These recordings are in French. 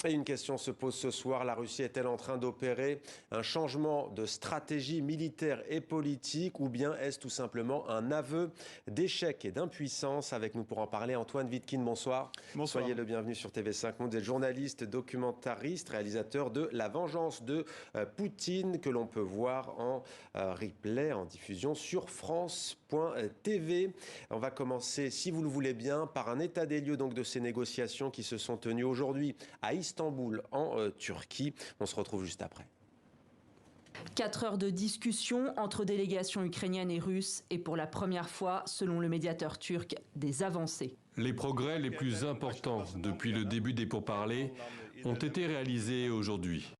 Et une question se pose ce soir, la Russie est-elle en train d'opérer un changement de stratégie militaire et politique ou bien est-ce tout simplement un aveu d'échec et d'impuissance? Avec nous pour en parler, Antoine Vitkine, bonsoir. Bonsoir. Soyez le bienvenu sur TV5 Monde, vous êtes journaliste, documentariste, réalisateur de La vengeance de Poutine que l'on peut voir en replay, en diffusion sur France.tv. On va commencer, si vous le voulez bien, par un état des lieux donc, de ces négociations qui se sont tenues aujourd'hui à Istanbul, en Turquie. On se retrouve juste après. 4 heures de discussion entre délégations ukrainiennes et russes et pour la première fois, selon le médiateur turc, des avancées. Les progrès les plus importants depuis le début des pourparlers ont été réalisés aujourd'hui.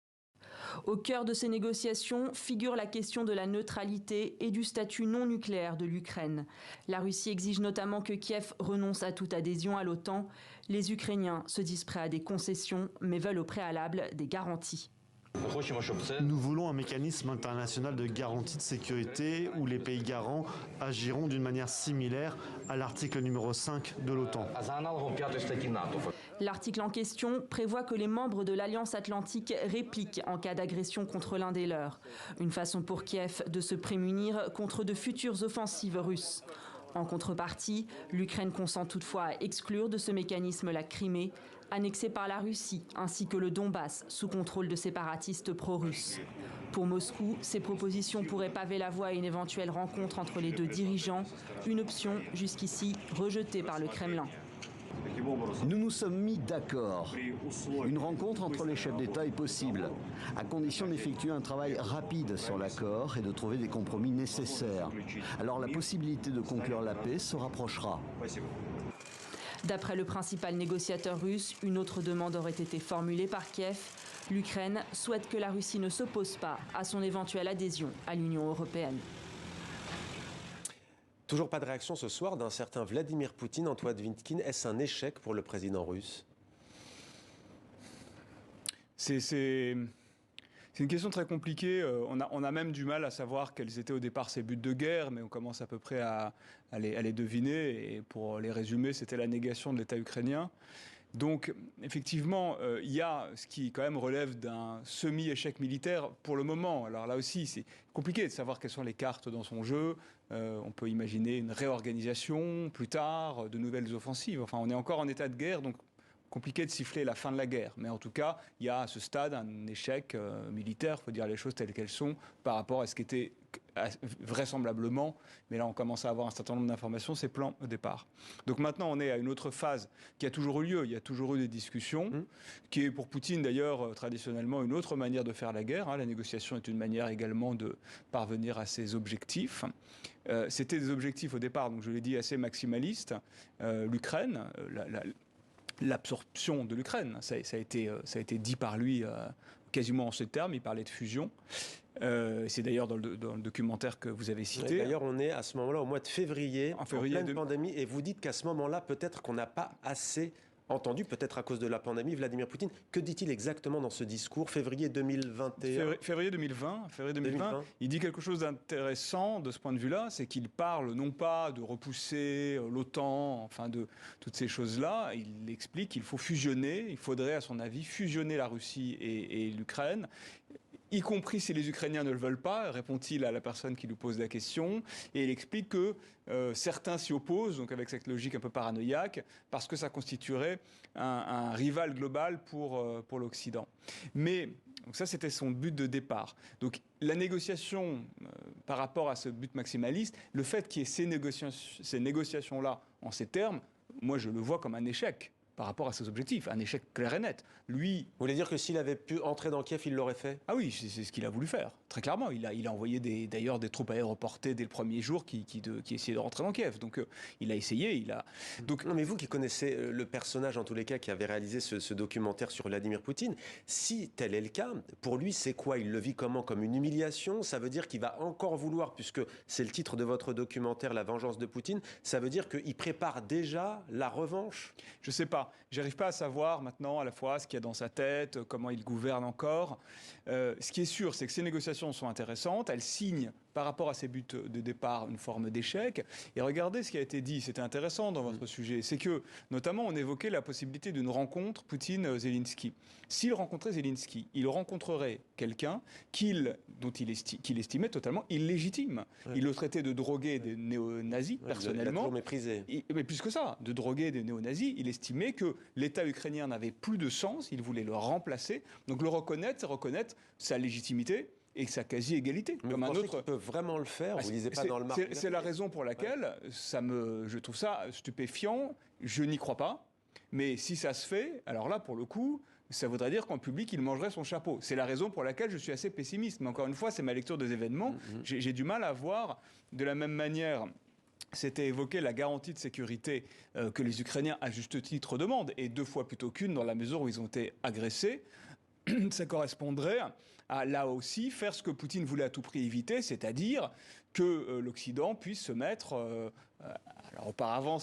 Au cœur de ces négociations figure la question de la neutralité et du statut non nucléaire de l'Ukraine. La Russie exige notamment que Kiev renonce à toute adhésion à l'OTAN. Les Ukrainiens se disent prêts à des concessions, mais veulent au préalable des garanties. Nous voulons un mécanisme international de garantie de sécurité où les pays garants agiront d'une manière similaire à l'article numéro 5 de l'OTAN. L'article en question prévoit que les membres de l'Alliance Atlantique répliquent en cas d'agression contre l'un des leurs. Une façon pour Kiev de se prémunir contre de futures offensives russes. En contrepartie, l'Ukraine consent toutefois à exclure de ce mécanisme la Crimée, annexée par la Russie, ainsi que le Donbass, sous contrôle de séparatistes pro-russes. Pour Moscou, ces propositions pourraient paver la voie à une éventuelle rencontre entre les deux dirigeants, une option jusqu'ici rejetée par le Kremlin. Nous nous sommes mis d'accord. Une rencontre entre les chefs d'État est possible, à condition d'effectuer un travail rapide sur l'accord et de trouver des compromis nécessaires. Alors la possibilité de conclure la paix se rapprochera. D'après le principal négociateur russe, une autre demande aurait été formulée par Kiev. L'Ukraine souhaite que la Russie ne s'oppose pas à son éventuelle adhésion à l'Union européenne. Toujours pas de réaction ce soir d'un certain Vladimir Poutine. Antoine Vitkine, est-ce un échec pour le président russe? C'est une question très compliquée. On a même du mal à savoir quels étaient au départ ses buts de guerre, mais on commence à peu près à les deviner. Et pour les résumer, c'était la négation de l'État ukrainien. Donc, effectivement, il y a ce qui, quand même, relève d'un semi-échec militaire pour le moment. Alors là aussi, c'est compliqué de savoir quelles sont les cartes dans son jeu. On peut imaginer une réorganisation plus tard, de nouvelles offensives. Enfin, on est encore en état de guerre, donc compliqué de siffler la fin de la guerre. Mais en tout cas, il y a à ce stade un échec militaire, il faut dire les choses telles qu'elles sont, par rapport à ce qui était vraisemblablement, mais là on commence à avoir un certain nombre d'informations, ses plans au départ. Donc maintenant on est à une autre phase qui a toujours eu lieu, il y a toujours eu des discussions, qui est pour Poutine d'ailleurs traditionnellement une autre manière de faire la guerre. La négociation est une manière également de parvenir à ses objectifs. C'était des objectifs au départ, donc je l'ai dit, assez maximalistes. L'Ukraine, l'absorption de l'Ukraine, ça a été dit par lui quasiment en ces termes, il parlait de fusion. C'est d'ailleurs dans le documentaire que vous avez cité. D'ailleurs, on est à ce moment-là au mois de février, en pleine pandémie, et vous dites qu'à ce moment-là, peut-être qu'on n'a pas assez entendu, peut-être à cause de la pandémie, Vladimir Poutine. Que dit-il exactement dans ce discours, février 2021 Février 2020, il dit quelque chose d'intéressant de ce point de vue-là, c'est qu'il parle non pas de repousser l'OTAN, enfin de toutes ces choses-là, il explique qu'il faut fusionner, il faudrait à son avis fusionner la Russie et l'Ukraine, y compris si les Ukrainiens ne le veulent pas, répond-il à la personne qui lui pose la question. Et il explique que certains s'y opposent, donc avec cette logique un peu paranoïaque, parce que ça constituerait un rival global pour l'Occident. Mais donc ça, c'était son but de départ. Donc la négociation par rapport à ce but maximaliste, le fait qu'il y ait ces négociations-là en ces termes, moi je le vois comme un échec par rapport à ses objectifs, un échec clair et net. Lui, vous voulez dire que s'il avait pu entrer dans Kiev, il l'aurait fait? Ah oui, c'est ce qu'il a voulu faire, très clairement. Il a envoyé d'ailleurs des troupes aéroportées dès le premier jour qui essayaient de rentrer dans Kiev. Donc il a essayé, Donc... Non mais vous qui connaissez le personnage, en tous les cas, qui avait réalisé ce documentaire sur Vladimir Poutine, si tel est le cas, pour lui, c'est quoi? Il le vit comment? Comme une humiliation? Ça veut dire qu'il va encore vouloir, puisque c'est le titre de votre documentaire, La vengeance de Poutine, ça veut dire qu'il prépare déjà la revanche? Je sais pas. J'arrive pas à savoir maintenant à la fois ce qu'il y a dans sa tête, comment il gouverne encore. Ce qui est sûr, c'est que ces négociations sont intéressantes. Elles signent par rapport à ces buts de départ, une forme d'échec. Et regardez ce qui a été dit, c'était intéressant dans votre sujet, c'est que, notamment, on évoquait la possibilité d'une rencontre Poutine-Zelensky. S'il rencontrait Zelensky, il rencontrerait quelqu'un qu'il estimait totalement illégitime. Ouais. Il le traitait de drogué des néo-nazis, personnellement. Il l'a toujours méprisé. Mais plus que ça, de drogué des néo-nazis, il estimait que l'État ukrainien n'avait plus de sens, il voulait le remplacer. Donc le reconnaître, c'est reconnaître sa légitimité et sa quasi-égalité. Mais comme un autre. Peut vraiment le faire. Vous ne lisez pas dans le marque. C'est la raison pour laquelle je trouve ça stupéfiant. Je n'y crois pas. Mais si ça se fait, alors là, pour le coup, ça voudrait dire qu'en public, il mangerait son chapeau. C'est la raison pour laquelle je suis assez pessimiste. Mais encore une fois, c'est ma lecture des événements. J'ai du mal à voir de la même manière. C'était évoqué la garantie de sécurité que les Ukrainiens, à juste titre, demandent, et 2 fois plutôt qu'une, dans la mesure où ils ont été agressés. Ça correspondrait à, là aussi, faire ce que Poutine voulait à tout prix éviter, c'est-à-dire que l'Occident puisse se mettre... alors auparavant,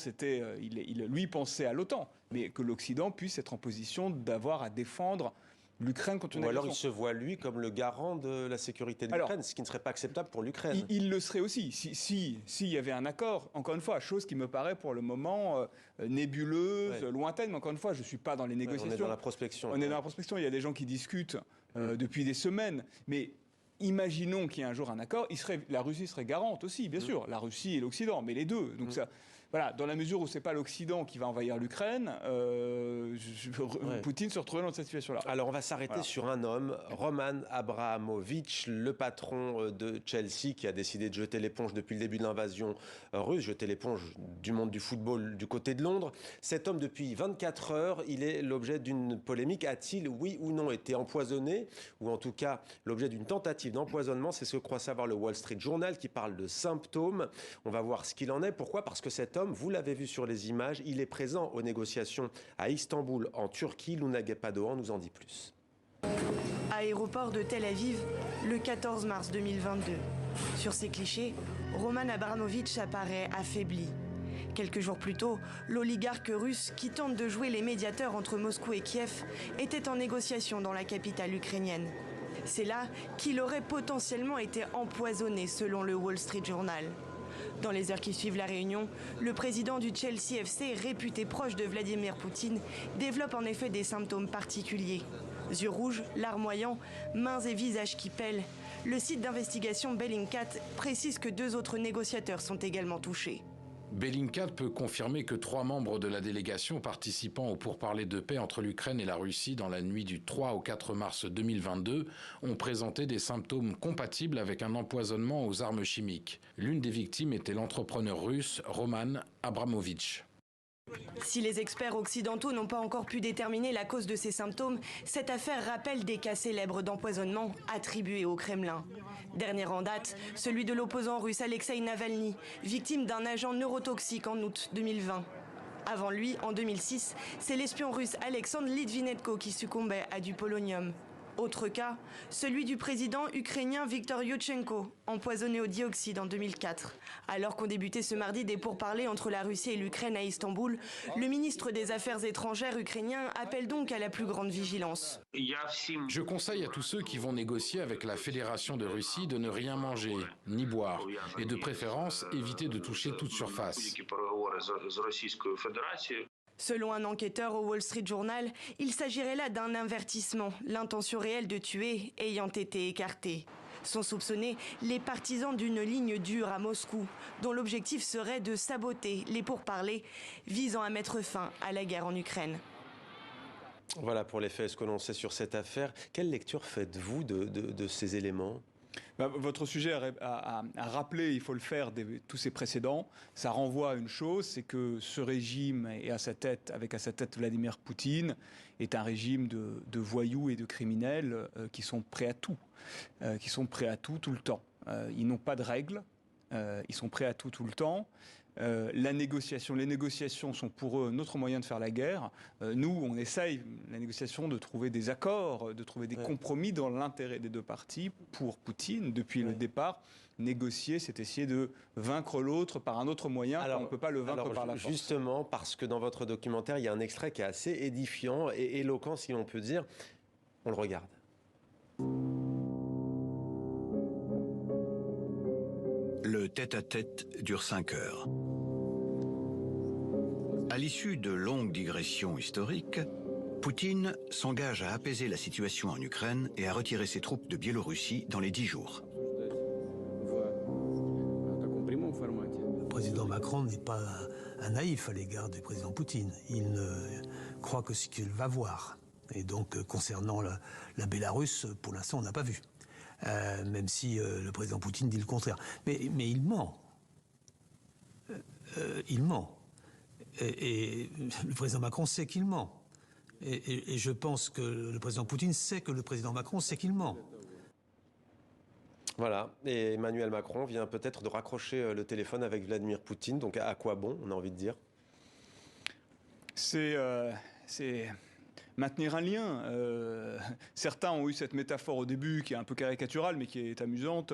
lui pensait à l'OTAN, mais que l'Occident puisse être en position d'avoir à défendre l'Ukraine contre une agression. Ou alors il se voit, lui, comme le garant de la sécurité de l'Ukraine, ce qui ne serait pas acceptable pour l'Ukraine. Il le serait aussi, s'il y avait un accord. Encore une fois, chose qui me paraît pour le moment nébuleuse, lointaine, mais encore une fois, je ne suis pas dans les négociations. On est dans la prospection. On est dans la prospection, il y a des gens qui discutent depuis des semaines, mais... Imaginons qu'il y ait un jour un accord, la Russie serait garante aussi, bien sûr, la Russie et l'Occident, mais les deux. Donc ça, voilà, dans la mesure où c'est pas l'Occident qui va envahir l'Ukraine, Poutine se retrouverait dans cette situation-là. Alors on va s'arrêter sur un homme, Roman Abramovich, le patron de Chelsea, qui a décidé de jeter l'éponge depuis le début de l'invasion russe, jeter l'éponge du monde du football du côté de Londres. Cet homme, depuis 24 heures, il est l'objet d'une polémique. A-t-il, oui ou non, été empoisonné, ou en tout cas l'objet d'une tentative d'empoisonnement? C'est ce que croit savoir le Wall Street Journal, qui parle de symptômes. On va voir ce qu'il en est. Pourquoi? Parce que cet homme, vous l'avez vu sur les images, il est présent aux négociations à Istanbul, en Turquie. Luna Gepadoan nous en dit plus. Aéroport de Tel Aviv, le 14 mars 2022. Sur ces clichés, Roman Abramovich apparaît affaibli. Quelques jours plus tôt, l'oligarque russe qui tente de jouer les médiateurs entre Moscou et Kiev était en négociation dans la capitale ukrainienne. C'est là qu'il aurait potentiellement été empoisonné, selon le Wall Street Journal. Dans les heures qui suivent la réunion, le président du Chelsea FC, réputé proche de Vladimir Poutine, développe en effet des symptômes particuliers. Yeux rouges, larmoyants, mains et visages qui pèlent. Le site d'investigation Bellingcat précise que 2 autres négociateurs sont également touchés. Bellingcat peut confirmer que 3 membres de la délégation participant aux pourparlers de paix entre l'Ukraine et la Russie dans la nuit du 3 au 4 mars 2022 ont présenté des symptômes compatibles avec un empoisonnement aux armes chimiques. L'une des victimes était l'entrepreneur russe Roman Abramovich. Si les experts occidentaux n'ont pas encore pu déterminer la cause de ces symptômes, cette affaire rappelle des cas célèbres d'empoisonnement attribués au Kremlin. Dernier en date, celui de l'opposant russe Alexeï Navalny, victime d'un agent neurotoxique en août 2020. Avant lui, en 2006, c'est l'espion russe Alexandre Litvinenko qui succombait à du polonium. Autre cas, celui du président ukrainien Viktor Yushchenko, empoisonné au dioxyde en 2004. Alors qu'ont débuté ce mardi des pourparlers entre la Russie et l'Ukraine à Istanbul, le ministre des Affaires étrangères ukrainien appelle donc à la plus grande vigilance. Je conseille à tous ceux qui vont négocier avec la Fédération de Russie de ne rien manger, ni boire, et de préférence éviter de toucher toute surface. Selon un enquêteur au Wall Street Journal, il s'agirait là d'un avertissement, l'intention réelle de tuer ayant été écartée. Sont soupçonnés les partisans d'une ligne dure à Moscou, dont l'objectif serait de saboter les pourparlers visant à mettre fin à la guerre en Ukraine. Voilà pour les faits, ce que l'on sait sur cette affaire. Quelle lecture faites-vous de ces éléments ? Votre sujet a rappelé, il faut le faire, tous ces précédents. Ça renvoie à une chose, c'est que ce régime, et avec à sa tête Vladimir Poutine, est un régime de voyous et de criminels qui sont prêts à tout, tout le temps. Ils n'ont pas de règles, ils sont prêts à tout le temps. Les négociations sont pour eux notre moyen de faire la guerre. Nous, on essaye, la négociation, de trouver des accords, de trouver des compromis dans l'intérêt des 2 parties. Pour Poutine, depuis le départ, négocier, c'est essayer de vaincre l'autre par un autre moyen. On ne peut pas le vaincre par la force. Justement, parce que dans votre documentaire, il y a un extrait qui est assez édifiant et éloquent, si l'on peut dire. On le regarde. tête-à-tête dure 5 heures. À l'issue de longues digressions historiques, Poutine s'engage à apaiser la situation en Ukraine et à retirer ses troupes de Biélorussie dans les 10 jours. Le président Macron n'est pas un naïf à l'égard du président Poutine. Il ne croit que ce qu'il va voir. Et donc, concernant la Bélarus, pour l'instant, on n'a pas vu. Même si le président Poutine dit le contraire. Mais il ment. Il ment. Et le président Macron sait qu'il ment. Et je pense que le président Poutine sait que le président Macron sait qu'il ment. Voilà, et Emmanuel Macron vient peut-être de raccrocher le téléphone avec Vladimir Poutine, donc à quoi bon, on a envie de dire? C'est maintenir un lien. Certains ont eu cette métaphore au début qui est un peu caricaturale mais qui est amusante.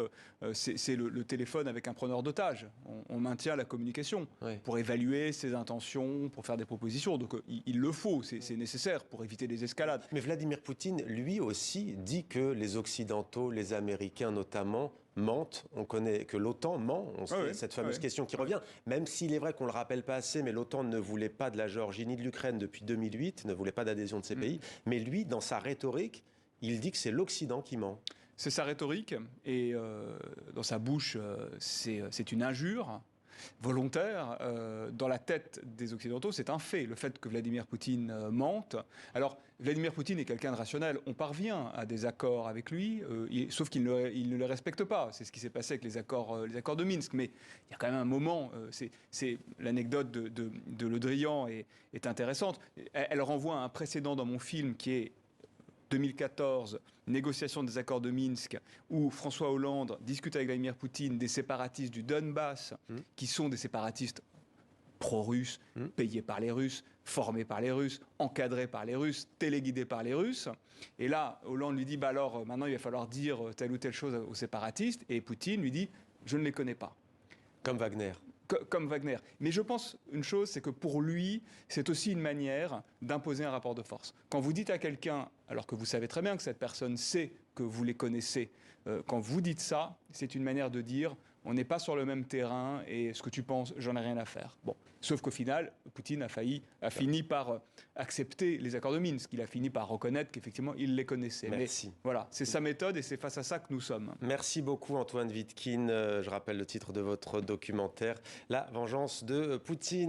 C'est le téléphone avec un preneur d'otage. On maintient la communication pour évaluer ses intentions, pour faire des propositions. Donc il le faut, c'est nécessaire pour éviter les escalades. Mais Vladimir Poutine, lui aussi, dit que les Occidentaux, les Américains notamment, mentent. On connaît que l'OTAN ment. On sait cette fameuse question qui revient. Même s'il est vrai qu'on ne le rappelle pas assez, mais l'OTAN ne voulait pas de la Géorgie ni de l'Ukraine depuis 2008, ne voulait pas d'adhésion de ces pays. Mais lui, dans sa rhétorique, il dit que c'est l'Occident qui ment. C'est sa rhétorique. Et dans sa bouche, c'est une injure volontaire. Dans la tête des Occidentaux, c'est un fait. Le fait que Vladimir Poutine mente. Alors, Vladimir Poutine est quelqu'un de rationnel. On parvient à des accords avec lui, sauf qu'il ne les respecte pas. C'est ce qui s'est passé avec les accords de Minsk. Mais il y a quand même un moment. L'anecdote de Le Drian est intéressante. Elle renvoie à un précédent dans mon film qui est 2014, négociation des accords de Minsk, où François Hollande discute avec Vladimir Poutine des séparatistes du Donbass, qui sont des séparatistes pro-russes, payés par les Russes, formés par les Russes, encadrés par les Russes, téléguidés par les Russes. Et là, Hollande lui dit, alors maintenant il va falloir dire telle ou telle chose aux séparatistes, et Poutine lui dit, je ne les connais pas. Comme Wagner. Comme Wagner. Mais je pense une chose, c'est que pour lui, c'est aussi une manière d'imposer un rapport de force. Quand vous dites à quelqu'un, alors que vous savez très bien que cette personne sait que vous les connaissez, quand vous dites ça, c'est une manière de dire on n'est pas sur le même terrain et ce que tu penses, j'en ai rien à faire. Bon. Sauf qu'au final, Poutine a fini par accepter les accords de Minsk. Il a fini par reconnaître qu'effectivement, il les connaissait. Merci. Mais voilà, c'est sa méthode et c'est face à ça que nous sommes. Merci beaucoup Antoine Vitkine. Je rappelle le titre de votre documentaire, La vengeance de Poutine.